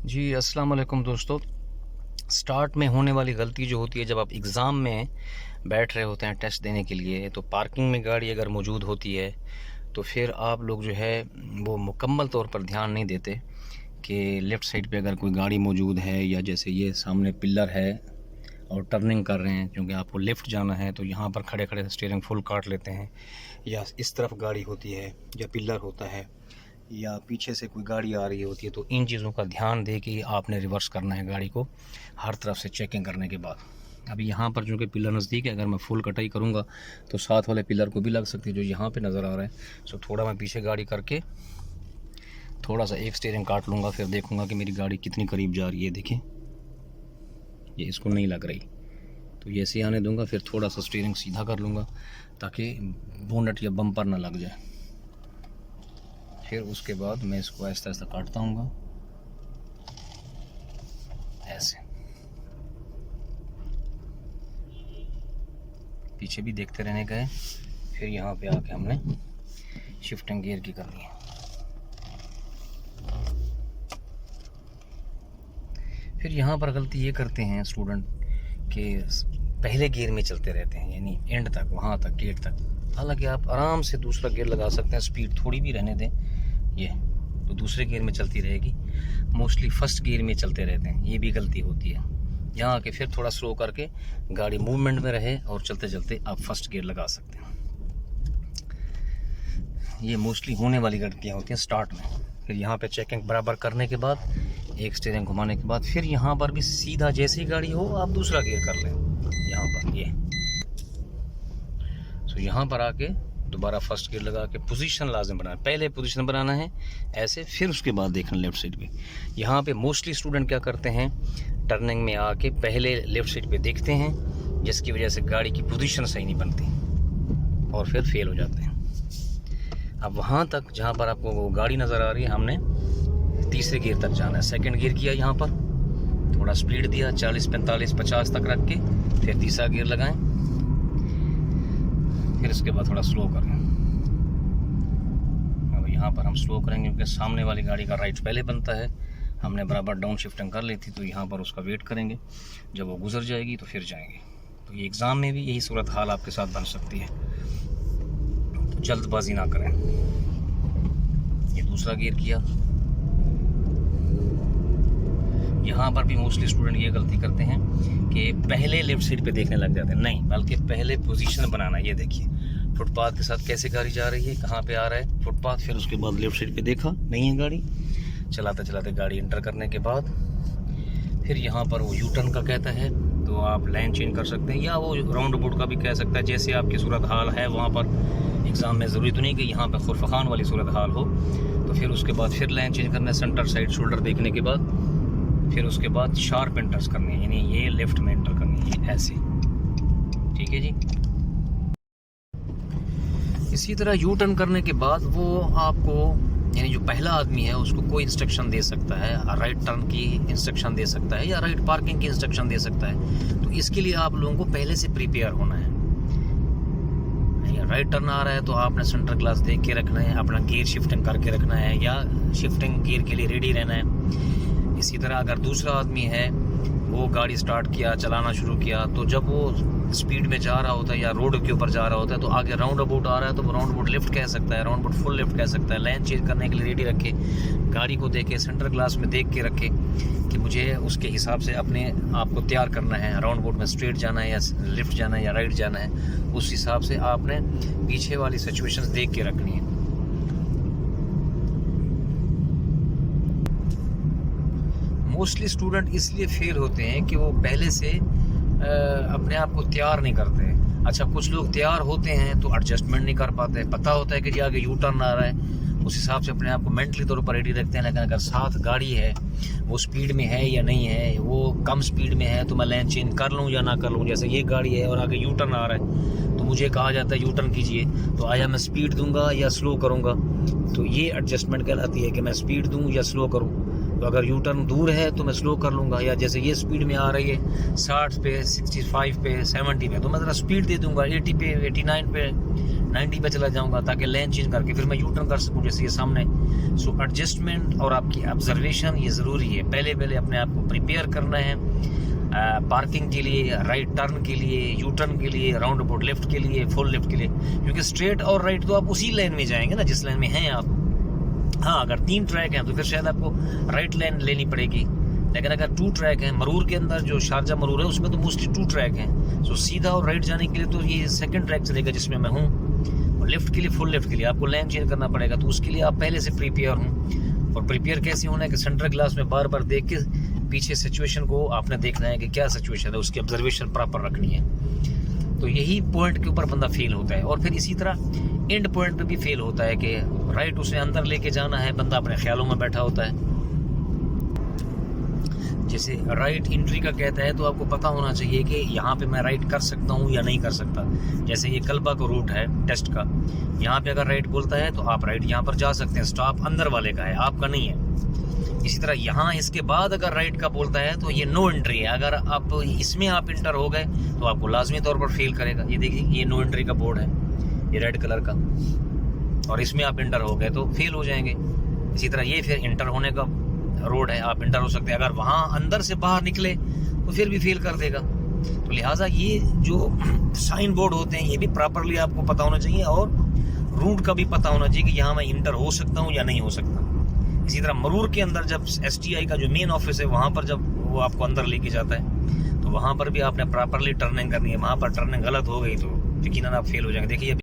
जी, अस्सलाम वालेकुम दोस्तों। स्टार्ट में होने वाली गलती जो होती है जब आप एग्ज़ाम में बैठ रहे होते हैं टेस्ट देने के लिए, तो पार्किंग में गाड़ी अगर मौजूद होती है तो फिर आप लोग जो है वो मुकम्मल तौर पर ध्यान नहीं देते कि लेफ़्ट साइड पे अगर कोई गाड़ी मौजूद है, या जैसे ये सामने पिलर है और टर्निंग कर रहे हैं क्योंकि आपको लेफ़्ट जाना है, तो यहाँ पर खड़े-खड़े स्टीयरिंग फुल काट लेते हैं, या इस तरफ गाड़ी होती है या पिलर होता है या पीछे से कोई गाड़ी आ रही होती है, तो इन चीज़ों का ध्यान दे के आपने रिवर्स करना है गाड़ी को हर तरफ से चेकिंग करने के बाद। अभी यहाँ पर जो कि पिलर नज़दीक है, अगर मैं फुल कटाई करूँगा तो साथ वाले पिलर को भी लग सकती है जो यहाँ पे नज़र आ रहा है। सो थोड़ा मैं पीछे गाड़ी करके थोड़ा सा एक स्टीयरिंग काट लूँगा, फिर देखूँगा कि मेरी गाड़ी कितनी करीब जा रही है। देखें, ये इसको नहीं लग रही, तो ये ऐसे आने दूँगा, फिर थोड़ा सा स्टीयरिंग सीधा कर लूँगा ताकि बोनट या बम्पर ना लग जाए। फिर उसके बाद मैं इसको ऐसा ऐसा काटता हूँ ऐसे। पीछे भी देखते रहने का है। फिर यहाँ पे आके हमने शिफ्टिंग गियर की करनी है। फिर यहाँ पर गलती ये करते हैं स्टूडेंट कि पहले गियर में चलते रहते हैं, यानी एंड तक, वहाँ तक, गेट तक। हालांकि आप आराम से दूसरा गियर लगा सकते हैं, स्पीड थोड़ी भी रहने दें, ये तो दूसरे गियर में चलती रहेगी। मोस्टली फर्स्ट गियर में चलते रहते हैं, ये भी गलती होती है। यहाँ आके फिर थोड़ा स्लो करके गाड़ी मूवमेंट में रहे और चलते चलते आप फर्स्ट गियर लगा सकते हैं। ये मोस्टली होने वाली गलतियाँ होती हैं स्टार्ट में। फिर यहाँ पे चेकिंग बराबर करने के बाद, एक स्टीयरिंग घुमाने के बाद, फिर यहाँ पर भी सीधा जैसे ही गाड़ी हो आप दूसरा गियर कर लें यहाँ पर, ये। सो यहाँ पर आके दोबारा फर्स्ट गियर लगा के पोजीशन लाजिम बनाना, पहले पोजीशन बनाना है ऐसे, फिर उसके बाद देखना लेफ़्ट साइड पे। यहाँ पे मोस्टली स्टूडेंट क्या करते हैं, टर्निंग में आके पहले लेफ़्ट साइड पे देखते हैं, जिसकी वजह से गाड़ी की पोजीशन सही नहीं बनती और फिर फेल हो जाते हैं। अब वहाँ तक जहाँ पर आपको वो गाड़ी नज़र आ रही है, हमने तीसरे गियर तक जाना है। सेकंड गियर किया, यहाँ पर थोड़ा स्पीड दिया, 40, 45, 50 तक रख के, फिर तीसरा गियर लगाएं, फिर इसके बाद थोड़ा स्लो करें। अब यहाँ पर हम स्लो करेंगे क्योंकि सामने वाली गाड़ी का राइट पहले बनता है। हमने बराबर डाउन शिफ्टिंग कर ली थी, तो यहाँ पर उसका वेट करेंगे, जब वो गुजर जाएगी तो फिर जाएंगे। तो ये एग्ज़ाम में भी यही सूरत हाल आपके साथ बन सकती है, तो जल्दबाजी ना करें। ये दूसरा गियर किया। यहाँ पर भी मोस्टली स्टूडेंट ये गलती करते हैं कि पहले लेफ्ट साइड पे देखने लग जाते हैं, नहीं, बल्कि पहले पोजीशन बनाना। ये देखिए फुटपाथ के साथ कैसे गाड़ी जा रही है, कहाँ पे आ रहा है फुटपाथ, फिर उसके बाद लेफ्ट साइड पे देखा नहीं है गाड़ी, चलाते चलाते गाड़ी एंटर करने के बाद फिर यहाँ पर वो यू टर्न का कहता है, तो आप लाइन चेंज कर सकते हैं, या वो राउंड अबाउट का भी कह सकता है, जैसे आपकी सूरत हाल है वहाँ पर। एग्ज़ाम में ज़रूरी तो नहीं कि यहाँ पर खुरफखान वाली सूरत हाल हो, तो फिर उसके बाद फिर लाइन चेंज करना है, सेंटर साइड शोल्डर देखने के बाद, फिर उसके बाद शार्प एंटर्स करनी है, यानी ये लेफ्ट में एंटर करनी है, ये ऐसे। ठीक है जी। इसी तरह यू टर्न करने के बाद वो आपको, यानी जो पहला आदमी है उसको कोई इंस्ट्रक्शन दे सकता है, राइट टर्न की इंस्ट्रक्शन दे सकता है या राइट पार्किंग की इंस्ट्रक्शन दे सकता है। तो इसके लिए आप लोगों को पहले से प्रिपेयर होना है। राइट टर्न आ रहा है तो आपने सेंटर ग्लास देख के रखना है, अपना गियर शिफ्टिंग करके रखना है, या शिफ्टिंग गियर के लिए रेडी रहना है। इसी तरह अगर दूसरा आदमी है, वो गाड़ी स्टार्ट किया, चलाना शुरू किया, तो जब वो स्पीड में जा रहा होता है या रोड के ऊपर जा रहा होता है, तो आगे राउंड अबाउट आ रहा है तो वो राउंड अबाउट लेफ्ट कह सकता है, राउंड अबाउट फुल लेफ्ट कह सकता है। लाइन चेंज करने के लिए रेडी रखे, गाड़ी को देखे, सेंटर ग्लास में देख के रखे कि मुझे उसके हिसाब से अपने आप को तैयार करना है, राउंड अबाउट में स्ट्रेट जाना है या लेफ्ट जाना है या राइट जाना है, उस हिसाब से आपने पीछे वाली सिचुएशंस देख के रखनी है। मोस्टली स्टूडेंट इसलिए फेल होते हैं कि वो पहले से अपने आप को तैयार नहीं करते। अच्छा, कुछ लोग तैयार होते हैं तो एडजस्टमेंट नहीं कर पाते, पता होता है कि जी आगे यू टर्न आ रहा है, उस हिसाब से अपने आप को मेंटली तौर पर रेडी रखते हैं। लेकिन अगर साथ गाड़ी है, वो स्पीड में है या नहीं है, वो कम स्पीड में है, तो मैं लाइन चेंज कर लूँ या ना कर लूँ। जैसे ये गाड़ी है और आगे यू टर्न आ रहा है, तो मुझे कहा जाता है यू टर्न कीजिए, तो आया मैं स्पीड दूंगा या स्लो करूँगा, तो ये एडजस्टमेंट कहलाती है कि मैं स्पीड दूँ या स्लो करूँ। तो अगर यू टर्न दूर है तो मैं स्लो कर लूँगा, या जैसे ये स्पीड में आ रही है 60 पे, 65 पे, 70 पे, तो मैं ज़रा स्पीड दे दूँगा, 80 पे, 89 पे, 90 पे चला जाऊंगा ताकि लेन चेंज करके फिर मैं यू टर्न कर सकूं जैसे ये सामने। सो एडजस्टमेंट और आपकी ऑब्जर्वेशन ये ज़रूरी है। पहले पहले अपने आप को प्रिपेयर करना है पार्किंग के लिए, राइट टर्न के लिए, यू टर्न के लिए, राउंड अबाउट लेफ्ट के लिए, फुल लेफ्ट के लिए, क्योंकि स्ट्रेट और राइट तो आप उसी लाइन में जाएंगे ना जिस लाइन में हैं आप। हाँ, अगर 3 ट्रैक हैं तो फिर शायद आपको राइट लाइन लेनी पड़ेगी, लेकिन अगर 2 ट्रैक हैं, मरूर के अंदर जो शारजा मरूर है उसमें तो मोस्टली 2 ट्रैक हैं। सो सीधा और राइट जाने के लिए तो ये सेकंड ट्रैक चलेगा जिसमें मैं हूँ, और लेफ्ट के लिए, फुल लेफ्ट के लिए आपको लाइन चेंज करना पड़ेगा। तो उसके लिए आप पहले से प्रिपेयर हूँ, और प्रिपेयर कैसे होना है कि सेंटर ग्लास में बार बार देख के पीछे सिचुएशन को आपने देखना है कि क्या सिचुएशन है, उसकी ऑब्जर्वेशन प्रॉपर रखनी है। तो यही पॉइंट के ऊपर बंदा फेल होता है। और फिर इसी तरह एंड पॉइंट पे भी फेल होता है कि राइट उसे अंदर लेके जाना है, बंदा अपने ख्यालों में बैठा होता है। जैसे राइट एंट्री का कहता है तो आपको पता होना चाहिए कि यहाँ पे मैं राइट कर सकता हूँ या नहीं कर सकता। जैसे ये कल्बा का रूट है टेस्ट का, यहाँ पे अगर राइट बोलता है तो आप राइट यहाँ पर जा सकते हैं, स्टॉप अंदर वाले का है, आपका नहीं है। इसी तरह यहाँ इसके बाद अगर राइट का बोलता है तो ये नो एंट्री है। अगर आप इसमें आप इंटर हो गए तो आपको लाजमी तौर पर फेल करेगा। ये देखिए, ये नो एंट्री का बोर्ड है, ये रेड कलर का, और इसमें आप इंटर हो गए तो फेल हो जाएंगे। इसी तरह ये फिर इंटर होने का रोड है, आप इंटर हो सकते हैं। अगर वहाँ अंदर से बाहर निकले तो फिर भी फेल कर देगा। तो लिहाजा ये जो साइन बोर्ड होते हैं ये भी प्रॉपरली आपको पता होना चाहिए, और रूट का भी पता होना चाहिए कि यहाँ मैं इंटर हो सकता हूँ या नहीं हो सकता। इसी तरह मरूर के अंदर जब STI का जो मेन ऑफिस है वहाँ पर जब वो आपको अंदर लेके जाता है तो वहाँ पर भी आपने प्रॉपरली टर्निंग करनी है। वहाँ पर टर्निंग गलत हो गई तो यकीनन आप फेल हो जाएंगे। देखिए